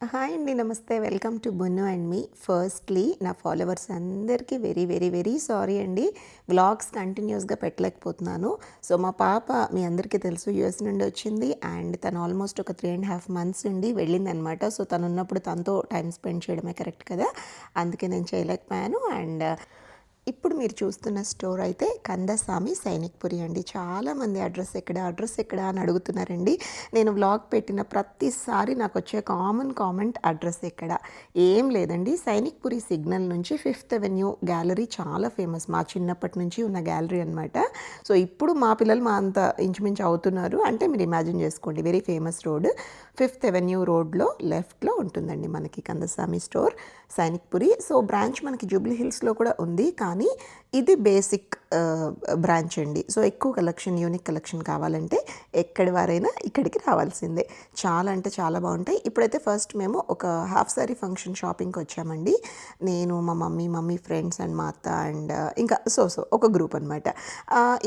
Hi అండి. నమస్తే. Welcome to Bunnu and me. Firstly నా ఫాలోవర్స్ అందరికీ వెరీ, వెరీ, వెరీ సారీ అండి. వ్లాగ్స్ కంటిన్యూస్‌గా పెట్టలేకపోతున్నాను. సో, మా పాప మీ అందరికీ తెలుసు యూఎస్ నుండి వచ్చింది. అండ్ తను ఆల్మోస్ట్ ఒక 3½ మంత్స్ ఉండి వెళ్ళిందనమాట. సో, తనున్నప్పుడు తనతో టైమ్ స్పెండ్ చేయడమే కరెక్ట్ కదా! అందుకే నేను చేయలేకపోయాను. అండ్ ఇప్పుడు మీరు చూస్తున్న స్టోర్ అయితే కందసామి సైనిక్పురి అండి. చాలామంది అడ్రస్ ఎక్కడ అని అడుగుతున్నారండి. నేను వ్లాగ్ పెట్టిన ప్రతిసారి నాకు వచ్చే కామెంట్ అడ్రస్ ఎక్కడ, ఏం లేదండి. సైనిక్పురి సిగ్నల్ నుంచి 5th అవెన్యూ గ్యాలరీ చాలా ఫేమస్, మా చిన్నప్పటి నుంచి ఉన్న గ్యాలరీ అనమాట. సో ఇప్పుడు మా పిల్లలు మా అంత ఇంచుమించు అవుతున్నారు అంటే మీరు ఇమాజిన్ చేసుకోండి. Very famous road, 5th avenue రోడ్లో లెఫ్ట్లో ఉంటుందండి మనకి Kandasami store Sainikpuri. So branch మనకి జూబ్లీ హిల్స్లో కూడా ఉంది, కానీ ఇది బేసిక్ బ్రాంచ్ అండి. సో ఎక్కువ కలెక్షన్, యూనిక్ కలెక్షన్ కావాలంటే ఎక్కడి వారైనా ఇక్కడికి రావాల్సిందే. చాలా అంటే చాలా బాగుంటాయి. ఇప్పుడైతే ఫస్ట్ మేము ఒక హాఫ్ సారీ ఫంక్షన్ షాపింగ్కి వచ్చామండి. నేను, మా మమ్మీ ఫ్రెండ్స్ అండ్ మా అత్త అండ్ ఇంకా ఒక గ్రూప్ అనమాట.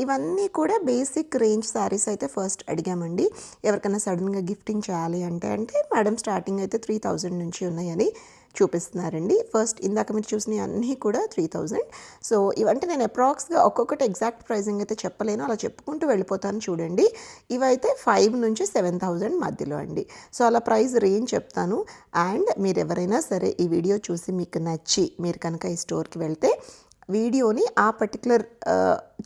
ఇవన్నీ కూడా బేసిక్ రేంజ్ శారీస్ అయితే ఫస్ట్ అడిగామండి. ఎవరికైనా సడన్గా గిఫ్టింగ్ చేయాలి అంటే మేడం స్టార్టింగ్ అయితే 3000 నుంచి ఉన్నాయని చూపిస్తున్నారండి. ఫస్ట్ ఇందాక మీరు చూసినవి అన్నీ కూడా 3000. సో ఇవంటే నేను అప్రాక్స్గా ఒక్కొక్కటి ఎగ్జాక్ట్ ప్రైజింగ్ అయితే చెప్పలేను, అలా చెప్పుకుంటూ వెళ్ళిపోతాను చూడండి. ఇవైతే 5 నుంచి 7000 మధ్యలో అండి. సో అలా ప్రైస్ రేంజ్ చెప్తాను. అండ్ మీరు ఎవరైనా సరే ఈ వీడియో చూసి మీకు నచ్చి మీరు కనుక ఈ స్టోర్కి వెళ్తే వీడియోని ఆ పర్టికులర్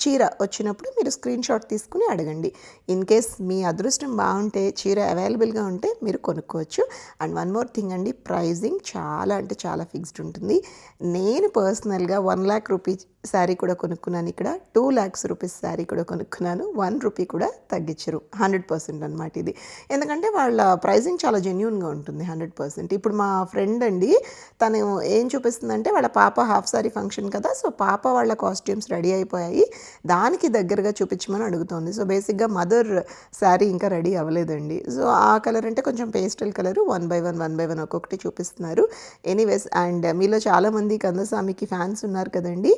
చీర వచ్చినప్పుడు మీరు స్క్రీన్ షాట్ తీసుకుని అడగండి. ఇన్ కేస్ మీ అదృష్టం బాగుంటే చీర అవైలబుల్గా ఉంటే మీరు కొనుక్కోవచ్చు. అండ్ వన్ మోర్ థింగ్ అండి, ప్రైజింగ్ చాలా అంటే చాలా ఫిక్స్డ్ ఉంటుంది. నేను పర్సనల్గా 1 lakh రూపీస్ శారీ కూడా కొనుక్కున్నాను, ఇక్కడ 2 lakhs రూపీస్ శారీ కూడా కొనుక్కున్నాను. 1 రూపీ కూడా తగ్గించరు. 100% అనమాట ఇది. ఎందుకంటే వాళ్ళ ప్రైజింగ్ చాలా జెన్యూన్గా ఉంటుంది. 100%. ఇప్పుడు మా ఫ్రెండ్ అండి, తను ఏం చూపిస్తుందంటే వాళ్ళ పాప హాఫ్ సారీ ఫంక్షన్ కదా, సో పాప వాళ్ళ కాస్ట్యూమ్స్ రెడీ అయిపోయాయి, దానికి దగ్గరగా చూపించమని అడుగుతోంది. సో బేసిక్గా మదర్ శారీ ఇంకా రెడీ అవ్వలేదండి. సో ఆ కలర్ అంటే కొంచెం పేస్టల్ కలరు, 1 by 1 ఒక్కొక్కటి చూపిస్తున్నారు. ఎనీవేస్, అండ్ మీలో చాలామంది కందసామికి ఫ్యాన్స్ ఉన్నారు కదండి.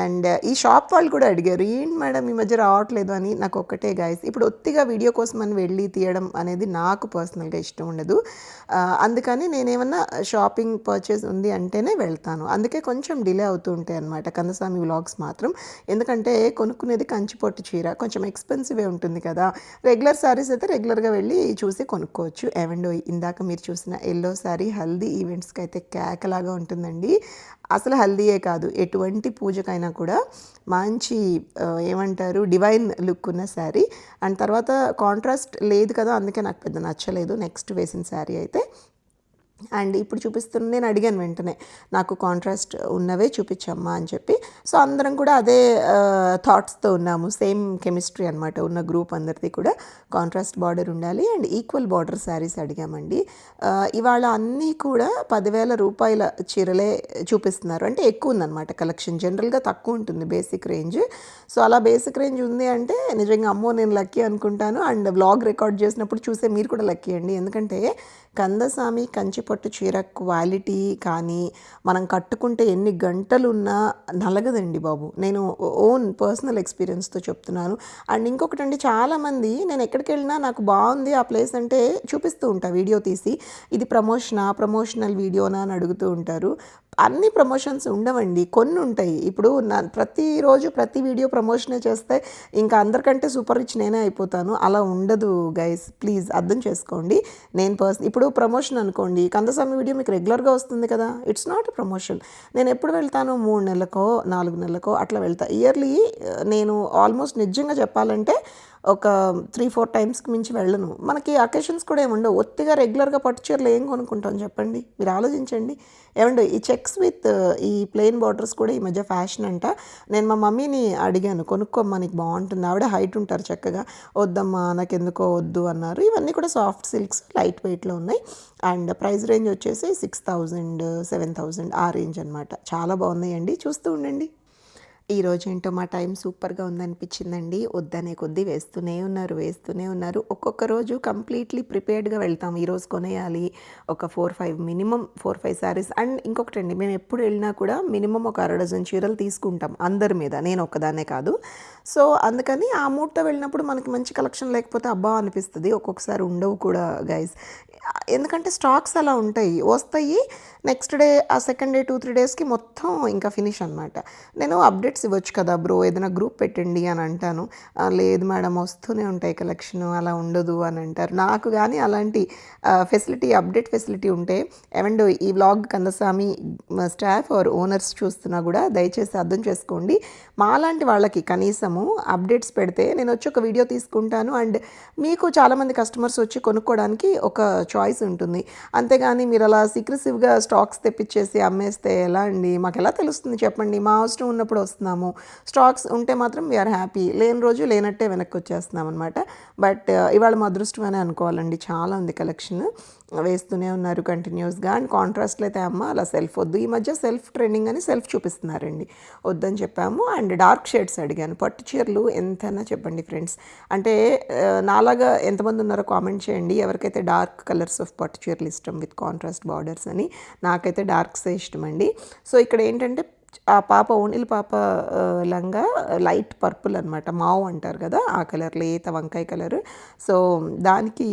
అండ్ ఈ షాప్ వాళ్ళు కూడా అడిగారు, ఏంటి మేడం ఈ మధ్య రావట్లేదు అని. నాకు ఒక్కటే గైస్, ఇప్పుడు ఒత్తిగా వీడియో కోసం అని వెళ్ళి తీయడం అనేది నాకు పర్సనల్గా ఇష్టం ఉండదు. అందుకని నేనేమన్నా షాపింగ్ పర్చేస్ ఉంది అంటేనే వెళ్తాను. అందుకే కొంచెం డిలే అవుతూ ఉంటాయి అనమాట కందసామి వ్లాగ్స్ మాత్రం. ఎందుకంటే కొనుక్కునేది కంచిపట్టు చీర కొంచెం ఎక్స్పెన్సివే ఉంటుంది కదా. రెగ్యులర్ శారీస్ అయితే రెగ్యులర్గా వెళ్ళి చూసి కొనుక్కోవచ్చు. ఏవండో ఇందాక మీరు చూసిన ఎల్లో శారీ హల్దీ ఈవెంట్స్కి అయితే కేకలాగా ఉంటుందండి. అసలు హల్దీయే కాదు, ఎటువంటి పూజకైనా కూడా మంచి ఏమంటారు డివైన్ లుక్ ఉన్న శారీ. అండ్ తర్వాత కాంట్రాస్ట్ లేదు కదా, అందుకే నాకు పెద్ద నచ్చలేదు నెక్స్ట్ వేసిన శారీ అయితే. అండ్ ఇప్పుడు చూపిస్తున్న, నేను అడిగాను వెంటనే, నాకు కాంట్రాస్ట్ ఉన్నవే చూపించమ్మా అని చెప్పి. సో అందరం కూడా అదే థాట్స్తో ఉన్నాము, సేమ్ కెమిస్ట్రీ అనమాట ఉన్న గ్రూప్ అందరిది కూడా. కాంట్రాస్ట్ బార్డర్ ఉండాలి అండ్ ఈక్వల్ బార్డర్ శారీస్ అడిగామండి. ఇవాళ అన్నీ కూడా 10,000 రూపాయల చీరలే చూపిస్తున్నారు. అంటే ఎక్కువ ఉందన్నమాట కలెక్షన్, జనరల్గా తక్కువ ఉంటుంది బేసిక్ రేంజ్. సో అలా బేసిక్ రేంజ్ ఉంది అంటే నిజంగా అమ్మో నేను లక్కీ అనుకుంటాను. అండ్ వ్లాగ్ రికార్డ్ చేసినప్పుడు చూసే మీరు కూడా లక్కీ అండి. ఎందుకంటే కందసామి కంచిపట్టు చీర క్వాలిటీ కానీ మనం కట్టుకుంటే ఎన్ని గంటలు ఉన్నా నలగదండి బాబు. నేను ఓన్ పర్సనల్ ఎక్స్పీరియన్స్తో చెప్తున్నాను. అండ్ ఇంకొకటి అండి, చాలామంది నేను ఎక్కడికి వెళ్ళినా నాకు బాగుంది ఆ ప్లేస్ అంటే చూపిస్తూ ఉంటా వీడియో తీసి, ఇది ప్రమోషనల్ వీడియోనా అని అడుగుతూ ఉంటారు. అన్ని ప్రమోషన్స్ ఉండవండి, కొన్ని ఉంటాయి. ఇప్పుడు ప్రతిరోజు ప్రతి వీడియో ప్రమోషనే చేస్తే ఇంకా అందరికంటే సూపర్ రిచ్ నేనే అయిపోతాను. అలా ఉండదు గైస్, ప్లీజ్ అర్థం చేసుకోండి. నేను ఇప్పుడు ప్రమోషన్ అనుకోండి, కందసామి వీడియో మీకు రెగ్యులర్గా వస్తుంది కదా, ఇట్స్ నాట్ ప్రమోషన్. నేను ఎప్పుడు వెళ్తాను, 3 నెలలకో 4 నెలలకో అట్లా వెళ్తా. ఇయర్లీ నేను ఆల్మోస్ట్ నిజంగా చెప్పాలంటే ఒక 3-4 టైమ్స్కి మించి వెళ్ళను. మనకి అకేషన్స్ కూడా ఏమి ఉండవు. ఒత్తిగా రెగ్యులర్గా పట్టు చీరలు ఏం కొనుక్కుంటాం చెప్పండి, మీరు ఆలోచించండి. ఏమండి ఈ చెక్స్ విత్ ఈ ప్లెయిన్ బార్డర్స్ కూడా ఈ మధ్య ఫ్యాషన్ అంట. నేను మా మమ్మీని అడిగాను, కొనుక్కోమ్మా నీకు బాగుంటుంది, ఆవిడ హైట్ ఉంటారు చక్కగా. వద్దమ్మా నాకు ఎందుకో వద్దు అన్నారు. ఇవన్నీ కూడా సాఫ్ట్ సిల్క్స్, లైట్ వెయిట్లో ఉన్నాయి. అండ్ ప్రైస్ రేంజ్ వచ్చేసి 6000, 7000 ఆ రేంజ్ అనమాట. చాలా బాగున్నాయండి, చూస్తూ ఉండండి. ఈరోజు ఏంటో మా టైం సూపర్గా ఉందనిపించిందండి. వద్దనే కొద్దీ వేస్తూనే ఉన్నారు. ఒక్కొక్క రోజు కంప్లీట్లీ ప్రిపేర్డ్గా వెళ్తాం, ఈరోజు కొనేయాలి ఒక 4-5 మినిమం 4-5 శారీస్. అండ్ ఇంకొకటి అండి, మేము ఎప్పుడు వెళ్ళినా కూడా మినిమం ఒక 1/2 డజన్ చీరలు తీసుకుంటాం అందరి మీద, నేను ఒక్కదాన్నే కాదు. సో అందుకని ఆ మూడ్తో వెళ్ళినప్పుడు మనకి మంచి కలెక్షన్ లేకపోతే అబ్బా అనిపిస్తుంది, ఒక్కొక్కసారి ఉండవు కూడా గైస్. ఎందుకంటే స్టాక్స్ అలా ఉంటాయి, వస్తాయి, నెక్స్ట్ డే ఆ సెకండ్ డే 2-3 డేస్కి మొత్తం ఇంకా ఫినిష్ అనమాట. నేను అప్డేట్స్ ఇవ్వచ్చు కదా బ్రో, ఏదైనా గ్రూప్ పెట్టండి అని అంటాను. లేదు మేడం వస్తూనే ఉంటాయి కలెక్షన్, అలా ఉండదు అని అంటారు. నాకు కానీ అలాంటి ఫెసిలిటీ, అప్డేట్ ఫెసిలిటీ ఉంటే, ఏమండ్ ఈ vlog Kandasami staff or owners చూస్తున్నా కూడా దయచేసి అర్థం చేసుకోండి. మాలాంటి వాళ్ళకి కనీసము అప్డేట్స్ పెడితే నేను వచ్చి ఒక వీడియో తీసుకుంటాను, అండ్ మీకు చాలామంది కస్టమర్స్ వచ్చి కొనుక్కోవడానికి ఒక చాయిస్ ఉంటుంది. అంతేగాని మీరు అలా సీక్రెసివ్గా స్టాక్స్ తెప్పించేసి అమ్మేస్తే ఎలా అండి? మాకు ఎలా తెలుస్తుంది చెప్పండి? మా అవసరం ఉన్నప్పుడు వస్తున్నాము, స్టాక్స్ ఉంటే మాత్రం వీఆర్ హ్యాపీ, లేని రోజు లేనట్టే వెనక్కి వచ్చేస్తున్నాం అనమాట. బట్ ఇవాళ మా అదృష్టమనే అనుకోవాలండి, చాలా ఉంది కలెక్షన్, వేస్తూనే ఉన్నారు కంటిన్యూస్గా. అండ్ కాంట్రాస్ట్లో అయితే అమ్మ అలా సెల్ఫ్ వద్దు, ఈ మధ్య సెల్ఫ్ ట్రెండింగ్ అని సెల్ఫ్ చూపిస్తున్నారండి, వద్దని చెప్పాము. అండ్ డార్క్ షేడ్స్ అడిగాను, పట్టు చీరలు ఎంతైనా చెప్పండి ఫ్రెండ్స్. అంటే నాలాగా ఎంతమంది ఉన్నారో కామెంట్ చేయండి, ఎవరికైతే డార్క్ కలర్స్ ఆఫ్ పట్టు చీరలు ఇష్టం విత్ కాంట్రాస్ట్ బార్డర్స్ అని. నాకైతే డార్క్సే ఇష్టం అండి. సో ఇక్కడ ఏంటంటే ఆ పాప ఓణిల్ పాప లంగా లైట్ పర్పుల్ అనమాట, మావు అంటారు కదా ఆ కలర్, లేత వంకాయ కలర్. సో దానికి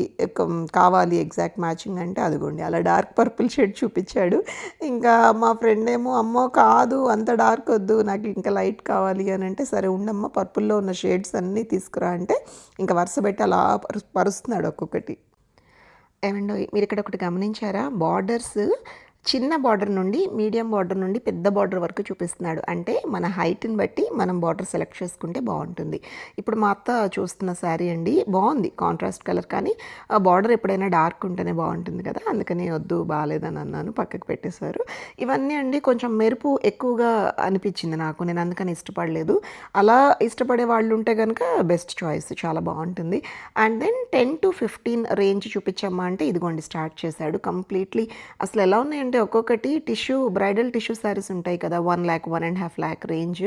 కావాలి ఎగ్జాక్ట్ మ్యాచింగ్ అంటే అదిగోండి అలా డార్క్ పర్పుల్ షేడ్ చూపించాడు. ఇంకా మా ఫ్రెండ్ ఏమో అమ్మో కాదు అంత డార్క్ వద్దు, నాకు ఇంకా లైట్ కావాలి అని అంటే, సరే ఉండమ్మ పర్పుల్లో ఉన్న షేడ్స్ అన్నీ తీసుకురా అంటే ఇంకా వరుస పెట్టి అలా పరుస్తున్నాడు ఒక్కొక్కటి. ఏమండో మీరు ఇక్కడ ఒకటి గమనించారా, బార్డర్స్ చిన్న బార్డర్ నుండి మీడియం బార్డర్ నుండి పెద్ద బార్డర్ వరకు చూపిస్తున్నాడు. అంటే మన హైట్ని బట్టి మనం బార్డర్ సెలెక్ట్ చేసుకుంటే బాగుంటుంది. ఇప్పుడు మా అత్త చూస్తున్న శారీ అండి, బాగుంది కాంట్రాస్ట్ కలర్, కానీ ఆ బార్డర్ ఎప్పుడైనా డార్క్ ఉంటేనే బాగుంటుంది కదా, అందుకని వద్దు బాగాలేదని అన్నాను, పక్కకు పెట్టేశారు. ఇవన్నీ అండి కొంచెం మెరుపు ఎక్కువగా అనిపించింది నాకు, నేను అందుకని ఇష్టపడలేదు. అలా ఇష్టపడే వాళ్ళు ఉంటే కనుక బెస్ట్ చాయిస్, చాలా బాగుంటుంది. అండ్ దెన్ 10-15 రేంజ్ చూపించమ్మా అంటే ఇదిగోండి స్టార్ట్ చేశాడు కంప్లీట్లీ. అసలు ఎలా ఉన్నాయంటే ఒక్కొక్కటి టిష్యూ, బ్రైడల్ టిష్యూ శారీస్ ఉంటాయి కదా, 1 lakh 1.5 lakh రేంజ్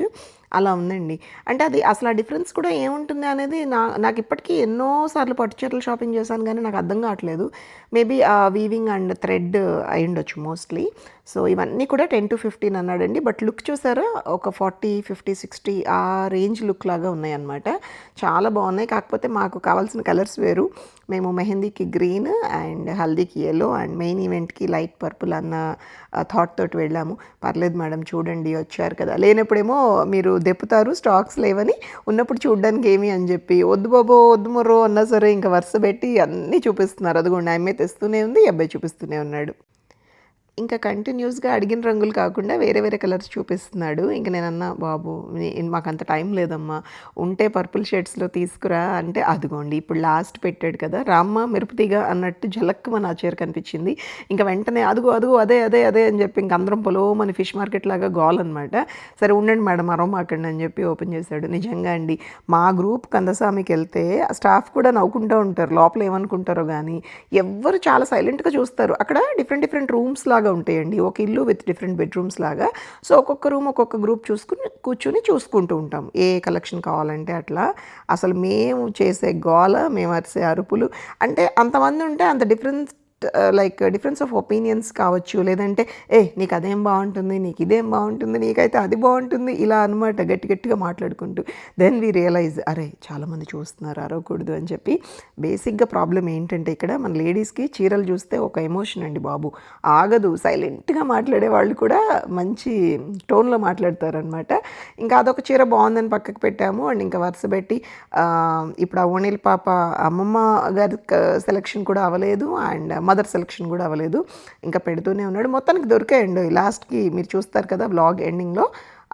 అలా ఉందండి. అంటే అది అసలు ఆ డిఫరెన్స్ కూడా ఏముంటుంది అనేది నాకు ఇప్పటికీ ఎన్నోసార్లు పట్టు చీరలు షాపింగ్ చేశాను కానీ నాకు అర్థం కావట్లేదు. మేబీ ఆ వీవింగ్ అండ్ థ్రెడ్ అయి ఉండొచ్చు మోస్ట్లీ. సో ఇవన్నీ కూడా 10-15 అన్నాడండి. బట్ లుక్ చూసారా, ఒక 40-50-60 ఆ రేంజ్ లుక్ లాగా ఉన్నాయన్నమాట, చాలా బాగున్నాయి. కాకపోతే మాకు కావాల్సిన కలర్స్ వేరు, మేము మెహందీకి గ్రీన్ అండ్ హల్దీకి ఎల్లో అండ్ మెయిన్ ఈవెంట్కి లైట్ పర్పుల్ అన్న థాట్ తోటి వెళ్ళాము. పర్లేదు మేడం చూడండి వచ్చారు కదా, లేనప్పుడేమో మీరు దెప్పుతారు స్టాక్స్ లేవని, ఉన్నప్పుడు చూడడానికి ఏమి అని చెప్పి వద్దు బాబో వద్దు మొర్రో అన్నా సరే ఇంకా వరుస పెట్టి అన్నీ చూపిస్తున్నారు. అదిగోండి అమ్మాయి తెస్తూనే ఉంది, అబ్బాయి చూపిస్తూనే ఉన్నాడు. ఇంకా కంటిన్యూస్గా అడిగిన రంగులు కాకుండా వేరే వేరే కలర్స్ చూపిస్తున్నాడు. ఇంక నేనన్నా బాబు మాకు అంత టైం లేదమ్మా, ఉంటే పర్పుల్ షేడ్స్లో తీసుకురా అంటే అదిగోండి ఇప్పుడు లాస్ట్ పెట్టాడు కదా, రామ్మ మెరుపుతీగ అన్నట్టు జలక్కు నా చీర కనిపించింది. ఇంకా వెంటనే అదుగో అదుగో అదే అదే అదే అని చెప్పి ఇంక అందరం పొలోమని ఫిష్ మార్కెట్ లాగా గోల్ అనమాట. సరే ఉండండి మేడం అరవమాకండి అని చెప్పి ఓపెన్ చేశాడు. నిజంగా అండి మా గ్రూప్ కందసామికి వెళ్తే స్టాఫ్ కూడా నవ్వుకుంటూ ఉంటారు, లోపల ఏమనుకుంటారో కానీ ఎవ్వరు చాలా సైలెంట్గా చూస్తారు. అక్కడ డిఫరెంట్ రూమ్స్ లాగా ఉంటాయండి, ఒక ఇల్లు విత్ డిఫరెంట్ బెడ్రూమ్స్ లాగా. సో ఒక్కొక్క రూమ్ ఒక్కొక్క గ్రూప్ కూర్చుని చూసుకుంటూ ఉంటాం ఏ కలెక్షన్ కావాలంటే అట్లా. అసలు మేము చేసే గోల, మేము అరిసే అరుపులు, అంటే అంతమంది ఉంటే అంత డిఫరెన్స్ ఆఫ్ ఒపీనియన్స్ కావచ్చు, లేదంటే నీకు అదేం బాగుంటుంది, నీకు ఇదేం బాగుంటుంది, నీకైతే అది బాగుంటుంది, ఇలా అనమాట గట్టిగా మాట్లాడుకుంటూ. దెన్ వీ రియలైజ్ అరే చాలామంది చూస్తున్నారు అరవకూడదు అని చెప్పి. బేసిక్గా ప్రాబ్లం ఏంటంటే ఇక్కడ మన లేడీస్కి చీరలు చూస్తే ఒక ఎమోషన్ అండి బాబు, ఆగదు, సైలెంట్గా మాట్లాడే వాళ్ళు కూడా మంచి టోన్లో మాట్లాడతారనమాట. ఇంకా అదొక చీర బాగుందని పక్కకు పెట్టాము. అండ్ ఇంకా వరుస పెట్టి ఇప్పుడు ఆ ఓణిల్ పాప అమ్మమ్మ గారి సెలెక్షన్ కూడా అవ్వలేదు అండ్ మదర్ సెలెక్షన్ కూడా అవ్వలేదు, ఇంకా పెడుతూనే ఉన్నాడు. మొత్తానికి దొరికాయండి, లాస్ట్కి మీరు చూస్తారు కదా వ్లాగ్ ఎండింగ్లో,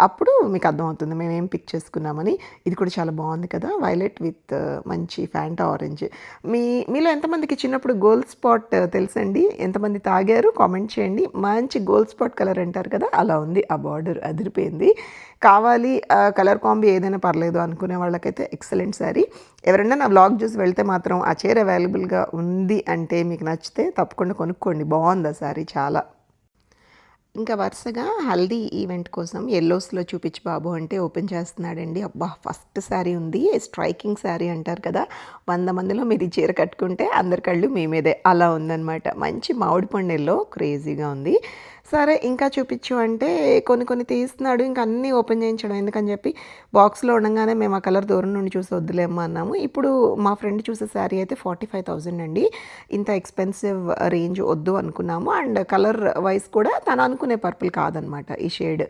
అప్పుడు మీకు అర్థమవుతుంది మేము ఏం పిక్ చేసుకున్నామని. ఇది కూడా చాలా బాగుంది కదా, వైలెట్ విత్ మంచి ఫ్యాంటా ఆరెంజ్. మీలో ఎంతమందికి చిన్నప్పుడు గోల్డ్ స్పాట్ తెలుసండి, ఎంతమంది తాగారు కామెంట్ చేయండి. మంచి గోల్డ్ స్పాట్ కలర్ అంటారు కదా, అలా ఉంది ఆ బార్డర్, అదిరిపోయింది. కావాలి కలర్ కాంబీ ఏదైనా పర్లేదు అనుకునే వాళ్ళకైతే ఎక్సలెంట్ శారీ. ఎవరైనా నా వ్లాగ్ చూసి వెళ్తే మాత్రం ఆ చీర అవైలబుల్గా ఉంది అంటే మీకు నచ్చితే తప్పకుండా కొనుక్కోండి, బాగుంది ఆ శారీ చాలా. ఇంకా వరుసగా హల్దీ ఈవెంట్ కోసం ఎల్లోస్లో చూపించి బాబు అంటే ఓపెన్ చేస్తున్నాడండి. అబ్బా ఫస్ట్ శారీ ఉంది, స్ట్రైకింగ్ శారీ అంటారు కదా, 100 మందిలో మీరు ఈ చీర కట్టుకుంటే అందరి కళ్ళు మీ మీదే, అలా ఉందన్నమాట. మంచి మామిడి పండు ఎల్లో, క్రేజీగా ఉంది. సరే ఇంకా చూపించు అంటే కొన్ని కొన్ని తీస్తున్నాడు. ఇంక అన్నీ ఓపెన్ చేయించడం ఎందుకని చెప్పి బాక్స్‌లో ఉండంగానే మేము ఆ కలర్ దూరం నుండి చూసి వద్దులేమ్మా అన్నాము. ఇప్పుడు మా ఫ్రెండ్ చూసే శారీ అయితే 45,000 అండి. ఇంత ఎక్స్‌పెన్సివ్ రేంజ్ వద్దు అనుకున్నాము. అండ్ కలర్ వైస్ కూడా తను అనుకునే పర్పుల్ కాదనమాట ఈ షేడ్.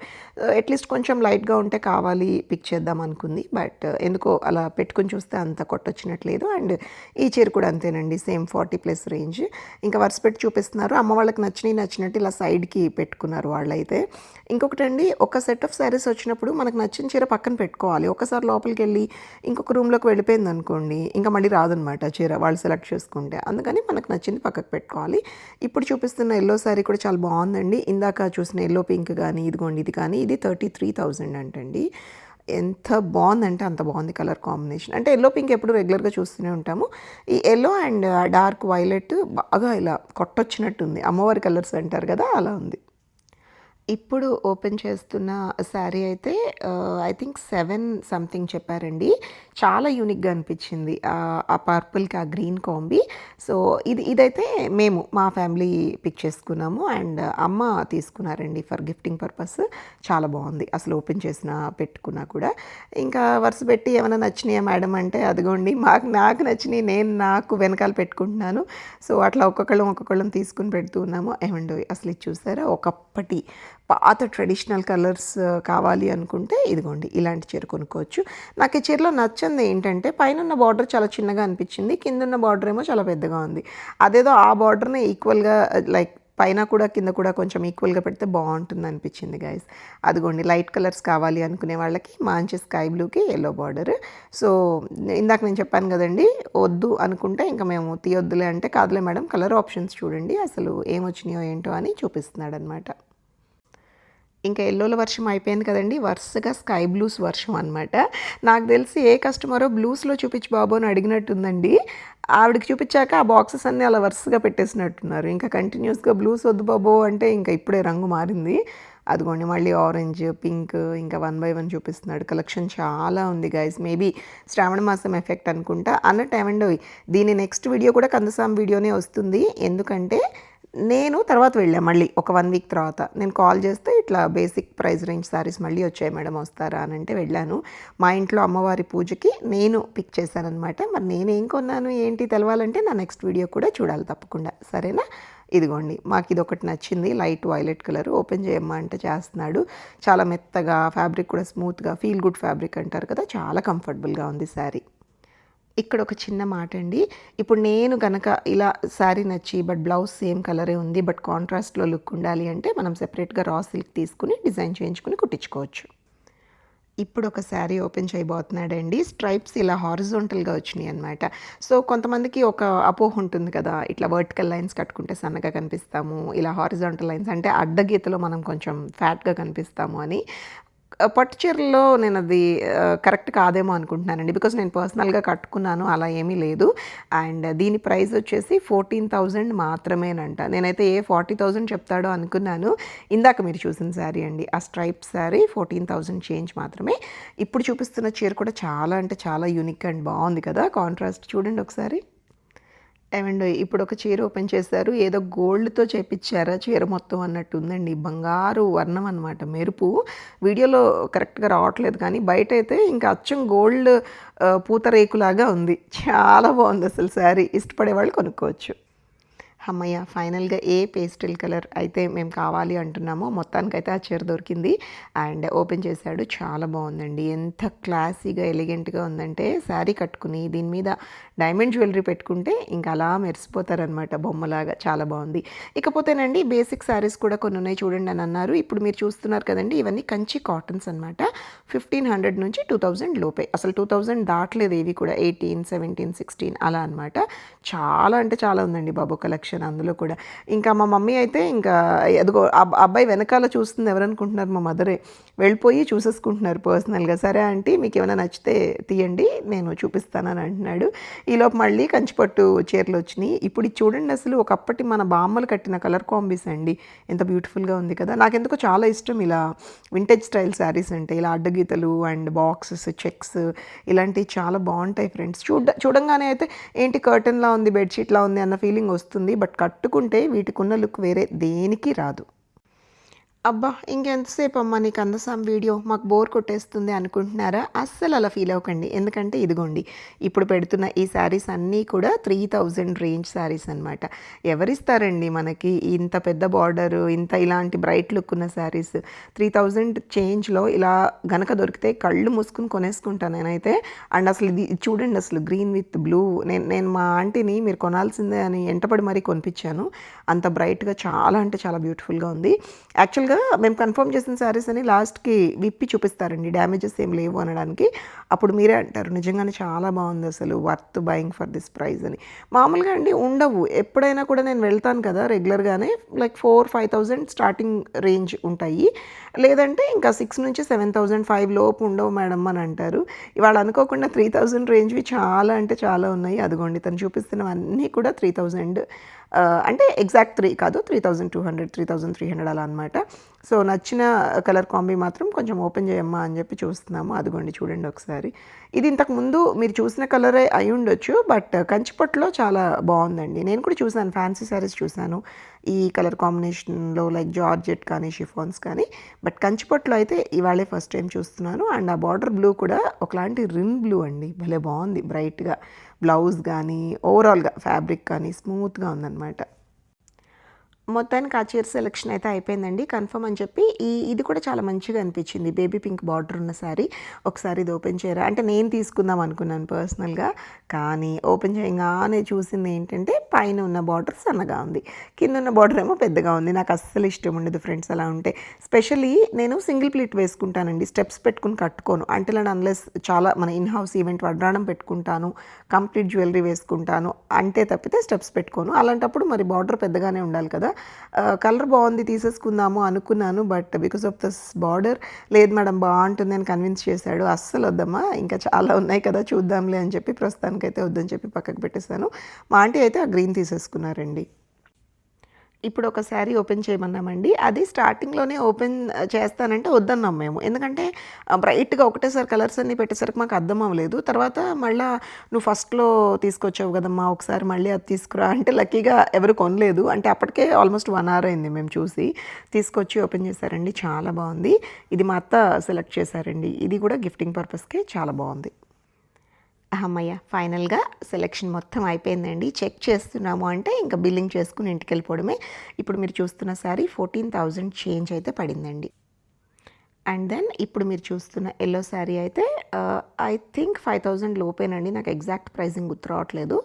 అట్‌లీస్ట్ కొంచెం లైట్‌గా ఉంటే కావాలి పిక్ చేద్దాం అనుకుంది. బట్ ఎందుకో అలా పెట్టుకొని చూస్తే అంత కొట్టొచ్చినట్లేదు. అండ్ ఈ చీర కూడా అంతేనండి. Same 40+ range. ఇంకా వరుస పెట్టి చూపిస్తున్నారు. అమ్మ వాళ్ళకి నచ్చినట్టు ఇలా సైడ్‌కి పెట్టుకున్నారు వాళ్ళైతే. ఇంకొకటండి, ఒక సెట్ ఆఫ్ శారీస్ వచ్చినప్పుడు మనకు నచ్చిన చీర పక్కన పెట్టుకోవాలి. ఒకసారి లోపలికెళ్ళి ఇంకొక రూమ్‌లోకి వెళ్ళిపోయిందనుకోండి, ఇంకా మళ్ళీ రాదనమాట చీర వాళ్ళు సెలెక్ట్ చేసుకుంటే. అందుకని మనకు నచ్చింది పక్కకు పెట్టుకోవాలి. ఇప్పుడు చూపిస్తున్న యెల్లో శారీ కూడా చాలా బాగుందండి. ఇందాక చూసిన యెల్లో పింక్ కానీ, ఇదిగోండి ఇది కానీ, ఇది 33,000 అంటండి. ఎంత బాగుందంటే అంత బాగుంది కలర్ కాంబినేషన్. అంటే యెల్లో పింక్ ఎప్పుడు రెగ్యులర్గా చూస్తూనే ఉంటాము. ఈ యెల్లో అండ్ డార్క్ వైలెట్ బాగా ఇలా కొట్టొచ్చినట్టుంది. అమ్మవారి కలర్స్ అంటారు కదా, అలా ఉంది. ఇప్పుడు ఓపెన్ చేస్తున్న శారీ అయితే ఐ థింక్ 7 సంథింగ్ చెప్పారండి. చాలా యూనిక్‌గా అనిపించింది. ఆ పర్పుల్‌కి ఆ గ్రీన్ కాంబి. సో ఇదైతే మేము మా ఫ్యామిలీ పిక్ చేసుకున్నాము. అండ్ అమ్మ తీసుకున్నారండి ఫర్ గిఫ్టింగ్ పర్పస్. చాలా బాగుంది అసలు ఓపెన్ చేసినా పెట్టుకున్నా కూడా. ఇంకా వరుస పెట్టి ఏమైనా నచ్చినాయా మేడం అంటే, అదిగోండి నాకు నచ్చినవి నేను నాకు వెనకాల పెట్టుకుంటున్నాను. సో అట్లా ఒక్కొక్కళ్ళం తీసుకుని పెడుతూ ఉన్నాము. ఏమండోయ్ అసలు ఇది చూసారా, ఒకప్పటి పాత ట్రెడిషనల్ కలర్స్ కావాలి అనుకుంటే ఇదిగోండి ఇలాంటి చీర కొనుక్కోవచ్చు. నాకు ఈ చీరలో నచ్చింది ఏంటంటే, పైనున్న బార్డర్ చాలా చిన్నగా అనిపించింది. కిందున్న బార్డర్ ఏమో చాలా పెద్దగా ఉంది. అదేదో ఆ బార్డర్‌ని ఈక్వల్‌గా లైక్ పైన కూడా కింద కూడా కొంచెం ఈక్వల్‌గా పెడితే బాగుంటుంది అనిపించింది గైస్. అదిగోండి లైట్ కలర్స్ కావాలి అనుకునే వాళ్ళకి మంచి స్కై బ్లూకి యెల్లో బార్డర్. సో ఇందాక నేను చెప్పాను కదండి, వద్దు అనుకుంటే ఇంకా మేము తీయొద్దులే అంటే, కాదులే మేడం కలర్ ఆప్షన్స్ చూడండి అసలు ఏమొచ్చినాయో ఏంటో అని చూపిస్తున్నాడు అనమాట. ఇంకా యెల్లోల వర్షం అయిపోయింది కదండి, వరుసగా స్కై బ్లూస్ వర్షం అనమాట. నాకు తెలిసి ఏ కస్టమరో బ్లూస్లో చూపించు బాబు అని అడిగినట్టుందండి. ఆవిడకి చూపించాక ఆ బాక్సెస్ అన్నీ అలా వరుసగా పెట్టేసినట్టున్నారు. ఇంకా కంటిన్యూస్గా బ్లూస్ వద్దు బాబు అంటే ఇంకా ఇప్పుడే రంగు మారింది. అదిగోండి మళ్ళీ ఆరెంజ్, పింక్ ఇంకా 1 బై 1 చూపిస్తున్నాడు. కలెక్షన్ చాలా ఉంది గైస్. మేబీ శ్రావణ మాసం ఎఫెక్ట్ అనుకుంటా అన్నట్టు. ఏమండో దీని నెక్స్ట్ వీడియో కూడా కందసాం వీడియోనే వస్తుంది. ఎందుకంటే నేను తర్వాత వెళ్ళాను మళ్ళీ ఒక 1 వీక్ తర్వాత. నేను కాల్ చేస్తే ఇట్లా బేసిక్ ప్రైస్ రేంజ్ శారీస్ మళ్ళీ వచ్చాయి మేడం వస్తారా అని అంటే వెళ్ళాను. మా ఇంట్లో అమ్మవారి పూజకి నేను పిక్ చేశానమాట. మరి నేనేం కొన్నాను ఏంటి తెలవాలంటే నా నెక్స్ట్ వీడియో కూడా చూడాలి తప్పకుండా, సరేనా? ఇదిగోండి మాకు ఇది ఒకటి నచ్చింది, లైట్ వైలెట్ కలర్. ఓపెన్ చేయమ్మా అంటే చేస్తున్నాడు. చాలా మెత్తగా, ఫ్యాబ్రిక్ కూడా స్మూత్గా, ఫీల్ గుడ్ ఫ్యాబ్రిక్ అంటారు కదా, చాలా కంఫర్టబుల్గా ఉంది శారీ. ఇక్కడ ఒక చిన్న మాట అండి, ఇప్పుడు నేను గనక ఇలా శారీ నచ్చి బట్ బ్లౌజ్ సేమ్ కలరే ఉంది బట్ కాంట్రాస్ట్లో లుక్ ఉండాలి అంటే మనం సెపరేట్గా రా సిల్క్ తీసుకుని డిజైన్ చేయించుకుని కుట్టించుకోవచ్చు. ఇప్పుడు ఒక శారీ ఓపెన్ చేయబోతున్నాడండి. స్ట్రైప్స్ ఇలా హారిజాంటల్గా వచ్చినాయి అనమాట. సో కొంతమందికి ఒక అపోహ ఉంటుంది కదా, ఇట్లా వర్టికల్ లైన్స్ కట్టుకుంటే సన్నగా కనిపిస్తాము, ఇలా హారిజాంటల్ లైన్స్ అంటే అడ్డగీతలో మనం కొంచెం ఫ్యాట్గా కనిపిస్తాము అని. పట్టు చీరల్లో నేను అది కరెక్ట్ కాదేమో అనుకుంటున్నానండి. బికాజ్ నేను పర్సనల్గా కట్టుకున్నాను, అలా ఏమీ లేదు. అండ్ దీని ప్రైస్ వచ్చేసి 14,000 మాత్రమేనంట. నేనైతే ఏ 40,000 చెప్తాడో అనుకున్నాను. ఇందాక మీరు చూసిన శారీ అండి, ఆ స్ట్రైప్ శారీ 14,000 చేంజ్ మాత్రమే. ఇప్పుడు చూపిస్తున్న చీర కూడా చాలా అంటే చాలా యూనిక్ అండ్ బాగుంది కదా, కాంట్రాస్ట్ చూడండి ఒకసారి. ఏమండో ఇప్పుడు ఒక చీర ఓపెన్ చేశారు, ఏదో గోల్డ్తో చేపించారా చీర మొత్తం అన్నట్టు ఉందండి. బంగారు వర్ణం అనమాట, మెరుపు. వీడియోలో కరెక్ట్గా రావట్లేదు కానీ బయట అయితే ఇంకా అచ్చం గోల్డ్ పూతరేకులాగా ఉంది. చాలా బాగుంది అసలు శారీ. ఇష్టపడే వాళ్ళు కొనుక్కోవచ్చు. హమ్మయ్య ఫైనల్గా ఏ పేస్టల్ కలర్ అయితే మేము కావాలి అంటున్నామో మొత్తానికైతే ఆ చీర దొరికింది. అండ్ ఓపెన్ చేశాడు, చాలా బాగుందండి. ఎంత క్లాసీగా ఎలిగెంట్గా ఉందంటే, శారీ కట్టుకుని దీని మీద డైమండ్ జ్యువెలరీ పెట్టుకుంటే ఇంకా అలా మెరిసిపోతారనమాట బొమ్మలాగా. చాలా బాగుంది. ఇకపోతేనండి బేసిక్ శారీస్ కూడా కొన్ని ఉన్నాయి చూడండి అని అన్నారు. ఇప్పుడు మీరు చూస్తున్నారు కదండి, ఇవన్నీ కంచి కాటన్స్ అనమాట. 1,500 నుంచి 2,000 లోపే, అసలు 2,000 దాటలేదు ఏవి కూడా. 18, 17, 16 అలా అనమాట. చాలా అంటే చాలా ఉందండి బాబు కలెక్షన్ అందులో కూడా. ఇంకా మా మమ్మీ అయితే ఇంకా ఎదుగో అబ్బాయి వెనకాల చూస్తుంది ఎవరనుకుంటున్నారు, మా మదరే. వెళ్ళిపోయి చూసేసుకుంటున్నారు పర్సనల్గా. సరే ఆంటీ మీకు ఏమైనా నచ్చితే తీయండి నేను చూపిస్తానని అంటున్నాడు. ఈలోపు మళ్ళీ కంచిపట్టు చీరలు వచ్చినాయి. ఇప్పుడు ఇది చూడండి అసలు ఒకప్పటి మన బామ్మలు కట్టిన కలర్ కాంబీస్ అండి. ఎంత బ్యూటిఫుల్గా ఉంది కదా. నాకెందుకో చాలా ఇష్టం ఇలా వింటేజ్ స్టైల్ శారీస్ అంటే. ఇలా అడ్డగీతలు అండ్ బాక్సెస్, చెక్స్ ఇలాంటివి చాలా బాగుంటాయి ఫ్రెండ్స్. చూడంగానే అయితే ఏంటి కర్టన్లా ఉంది, బెడ్షీట్లా ఉంది అన్న ఫీలింగ్ వస్తుంది. బట్ కట్టుకుంటే వీటికి ఉన్న లుక్ వేరే దేనికి రాదు. అబ్బా! ఇంకెంతసేపు అమ్మా నీకు అందసాం వీడియో, మాకు బోర్ కొట్టేస్తుంది అనుకుంటున్నారా? అస్సలు అలా ఫీల్ అవ్వకండి. ఎందుకంటే ఇదిగోండి, ఇప్పుడు పెడుతున్న ఈ శారీస్ అన్నీ కూడా 3000 రేంజ్ శారీస్ అనమాట. ఎవరిస్తారండి మనకి ఇంత పెద్ద బార్డరు, ఇంత ఇలాంటి బ్రైట్ లుక్ ఉన్న శారీస్? 3000 చేంజ్‌లో ఇలా గనక దొరికితే కళ్ళు మూసుకొని కొనేసుకుంటా నేనైతే. అండ్ అసలు ఇది చూడండి, అసలు గ్రీన్ విత్ బ్లూ, నేను నేను మా ఆంటీని మీరు కొనాల్సిందే అని ఎంటపడి మరీ కొనిపించాను. అంత బ్రైట్‌గా చాలా అంటే చాలా బ్యూటిఫుల్‌గా ఉంది. యాక్చువల్‌గా మేము కన్ఫర్మ్ చేసిన శారీస్ అని లాస్ట్‌కి విప్పి చూపిస్తారండి, డ్యామేజెస్ ఏం లేవు అనడానికి. అప్పుడు మీరే అంటారు నిజంగానే చాలా బాగుంది, అసలు worth buying for this price అని. మామూలుగా అండి ఉండవు, ఎప్పుడైనా కూడా నేను వెళ్తాను కదా రెగ్యులర్గానే, లైక్ 4,000-5,000 స్టార్టింగ్ రేంజ్ ఉంటాయి. లేదంటే ఇంకా 6,000-7,000 5 లోపు ఉండవు మేడం అని అంటారు. ఇవాళ అనుకోకుండా 3,000 రేంజ్వి చాలా అంటే చాలా ఉన్నాయి. అదిగోండి తను చూపిస్తున్నవన్నీ కూడా 3,000, అంటే ఎగ్జాక్ట్ 3 కాదు, 3,200, 3,300 అలా అనమాట. సో నచ్చిన కలర్ కాంబీ మాత్రం కొంచెం ఓపెన్ చేయమ్మా అని చెప్పి చూస్తున్నాము. అదిగోండి చూడండి ఒకసారి. ఇది ఇంతకుముందు మీరు చూసిన కలరే అయి ఉండొచ్చు, బట్ కంచిపట్టులో చాలా బాగుందండి. నేను కూడా చూసాను, ఫ్యాన్సీ శారీస్ చూసాను ఈ కలర్ కాంబినేషన్లో, లైక్ జార్జెట్ కానీ షిఫాన్స్ కానీ. బట్ కంచిపట్టులో అయితే ఇవాళే ఫస్ట్ టైం చూస్తున్నాను. అండ్ ఆ బార్డర్ బ్లూ కూడా ఒకలాంటి రిన్ బ్లూ అండి, భలే బాగుంది బ్రైట్గా. బ్లౌజ్ కానీ ఓవరాల్గా ఫ్యాబ్రిక్ కానీ స్మూత్గా ఉందన్నమాట. మొత్తానికి ఆ చీర సెలెక్షన్ అయితే అయిపోయిందండి, కన్ఫర్మ్ అని చెప్పి. ఇది కూడా చాలా మంచిగా అనిపించింది, బేబీ పింక్ బార్డర్ ఉన్న శారీ. ఒకసారి ఇది ఓపెన్ చేయరా అంటే నేను తీసుకుందాం అనుకున్నాను పర్సనల్గా, కానీ ఓపెన్ చేయగానే చూసింది ఏంటంటే పైన ఉన్న బార్డర్ సన్నగా ఉంది, కింద ఉన్న బార్డర్ ఏమో పెద్దగా ఉంది. నాకు అస్సలు ఇష్టం ఉండదు ఫ్రెండ్స్ అలా ఉంటే. స్పెషల్లీ నేను సింగిల్ ప్లీట్ వేసుకుంటానండి, స్టెప్స్ పెట్టుకుని కట్టుకోను. అంటే నేను అన్లెస్ చాలా మన ఇన్ హౌస్ ఈవెంట్ వడ్రాణం పెట్టుకుంటాను, కంప్లీట్ జ్యువెలరీ వేసుకుంటాను అంటే తప్పితే స్టెప్స్ పెట్టుకోను. అలాంటప్పుడు మరి బార్డర్ పెద్దగానే ఉండాలి కదా. కలర్ బాగుంది తీసేసుకుందాము అనుకున్నాను, but because of this border లేదు మేడం బాగుంటుంది అని కన్విన్స్ చేశాడు. అస్సలు వద్దమ్మా, ఇంకా చాలా ఉన్నాయి కదా చూద్దాంలే అని చెప్పి ప్రస్తుతానికైతే వద్దని చెప్పి పక్కకు పెట్టేశాను. మా ఆంటీ అయితే ఆ గ్రీన్ తీసేసుకున్నారండి. ఇప్పుడు ఒక శారీ ఓపెన్ చేయమన్నామండి, అది స్టార్టింగ్లోనే ఓపెన్ చేస్తానంటే వద్దన్నాం మేము. ఎందుకంటే బ్రైట్గా ఒకటేసారి కలర్స్ అన్నీ పెట్టేసరికి మాకు అర్థం అవ్వలేదు. తర్వాత మళ్ళీ నువ్వు ఫస్ట్లో తీసుకొచ్చావు కదమ్మా ఒకసారి మళ్ళీ అది తీసుకురా అంటే లక్కీగా ఎవరు కొనలేదు. అంటే అప్పటికే ఆల్మోస్ట్ 1 hour అయింది మేము చూసి. తీసుకొచ్చి ఓపెన్ చేశారండి, చాలా బాగుంది. ఇది మా అత్త సెలెక్ట్ చేశారండి, ఇది కూడా గిఫ్టింగ్ పర్పస్కి చాలా బాగుంది. అమ్మయ్య, ఫైనల్గా సెలెక్షన్ మొత్తం అయిపోయిందండి. చెక్ చేస్తున్నాము అంటే ఇంకా బిల్లింగ్ చేసుకుని ఇంటికి వెళ్ళిపోవడమే. ఇప్పుడు మీరు చూస్తున్న శారీ 14,000 చేంజ్ అయితే పడిందండి. అండ్ దెన్ ఇప్పుడు మీరు చూస్తున్న ఎల్లో శారీ అయితే ఐ థింక్ 5,000 లోపేనండి, నాకు ఎగ్జాక్ట్ ప్రైసింగ్ గుర్తు రావట్లేదు.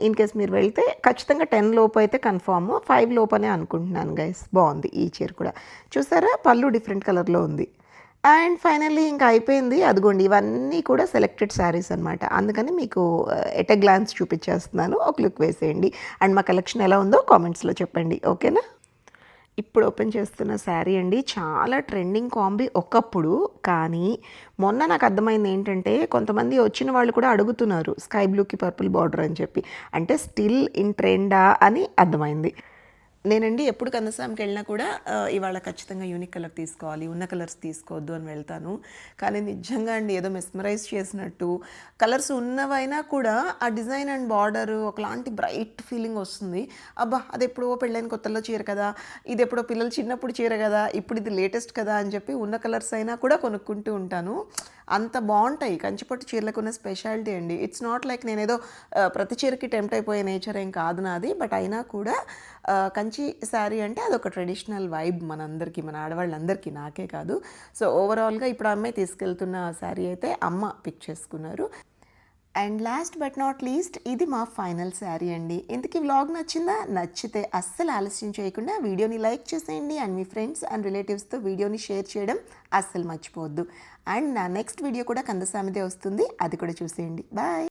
ఇన్ కేస్ మీరు వెళ్తే ఖచ్చితంగా 10 లోపు అయితే కన్ఫామ్, 5 లోపనే అనుకుంటున్నాను గైస్. బాగుంది ఈ చీర కూడా, చూసారా పళ్ళు డిఫరెంట్ కలర్లో ఉంది. అండ్ ఫైనల్లీ ఇంకా అయిపోయింది. అదిగోండి ఇవన్నీ కూడా సెలెక్టెడ్ శారీస్ అనమాట. అందుకని మీకు ఎట్ ఎ గ్లాన్స్ చూపించేస్తున్నాను, ఒక లుక్ వేసేయండి. అండ్ మా కలెక్షన్ ఎలా ఉందో కామెంట్స్లో చెప్పండి, ఓకేనా. ఇప్పుడు ఓపెన్ చేస్తున్న శారీ అండి, చాలా ట్రెండింగ్ కాంబీ ఒకప్పుడు, కానీ మొన్న నాకు అర్థమైంది ఏంటంటే కొంతమంది వచ్చిన వాళ్ళు కూడా అడుగుతున్నారు స్కై బ్లూకి పర్పుల్ బార్డర్ అని చెప్పి. అంటే స్టిల్ ఇన్ ట్రెండా అని అర్థమైంది. నేనండి ఎప్పుడు కందసాంకి వెళ్ళినా కూడా ఇవాళ ఖచ్చితంగా యూనిక్ కలర్ తీసుకోవాలి, ఉన్న కలర్స్ తీసుకోవద్దు అని వెళ్తాను. కానీ నిజంగా అండి ఏదో మెస్మరైజ్ చేసినట్టు కలర్స్ ఉన్నవైనా కూడా ఆ డిజైన్ అండ్ బార్డర్ ఒకలాంటి బ్రైట్ ఫీలింగ్ వస్తుంది. అబ్బా అది ఎప్పుడో పెళ్ళైన కొత్తలో చీర కదా, ఇది ఎప్పుడో పిల్లలు చిన్నప్పుడు చీర కదా, ఇప్పుడు ఇది లేటెస్ట్ కదా అని చెప్పి ఉన్న కలర్స్ అయినా కూడా కొనుక్కుంటూ ఉంటాను. అంత బాగుంటాయి కంచిపట్టు చీరలకు ఉన్న స్పెషాలిటీ అండి. ఇట్స్ నాట్ లైక్ నేనేదో ప్రతి చీరకి టెంప్ట్ అయిపోయే నేచర్ ఏం కాదు నాది, బట్ అయినా కూడా కంచి శారీ అంటే అదొక ట్రెడిషనల్ వైబ్ మనందరికీ, మన ఆడవాళ్ళందరికీ, నాకే కాదు. సో ఓవరాల్గా ఇప్పుడు అమ్మాయి తీసుకెళ్తున్న శారీ అయితే అమ్మ పిక్ చేసుకున్నారు. And last but not least ఇది మా ఫైనల్ శారీ అండి. ఇంతకీ వ్లాగ్ నచ్చిందా? నచ్చితే అస్సలు ఆలస్యం చేయకుండా వీడియోని లైక్ చేసేయండి. అండ్ మీ ఫ్రెండ్స్ అండ్ రిలేటివ్స్తో వీడియోని షేర్ చేయడం అస్సలు మర్చిపోవద్దు. అండ్ నా నెక్స్ట్ వీడియో కూడా కందసామిదే వస్తుంది, అది కూడా చూసేయండి. బాయ్.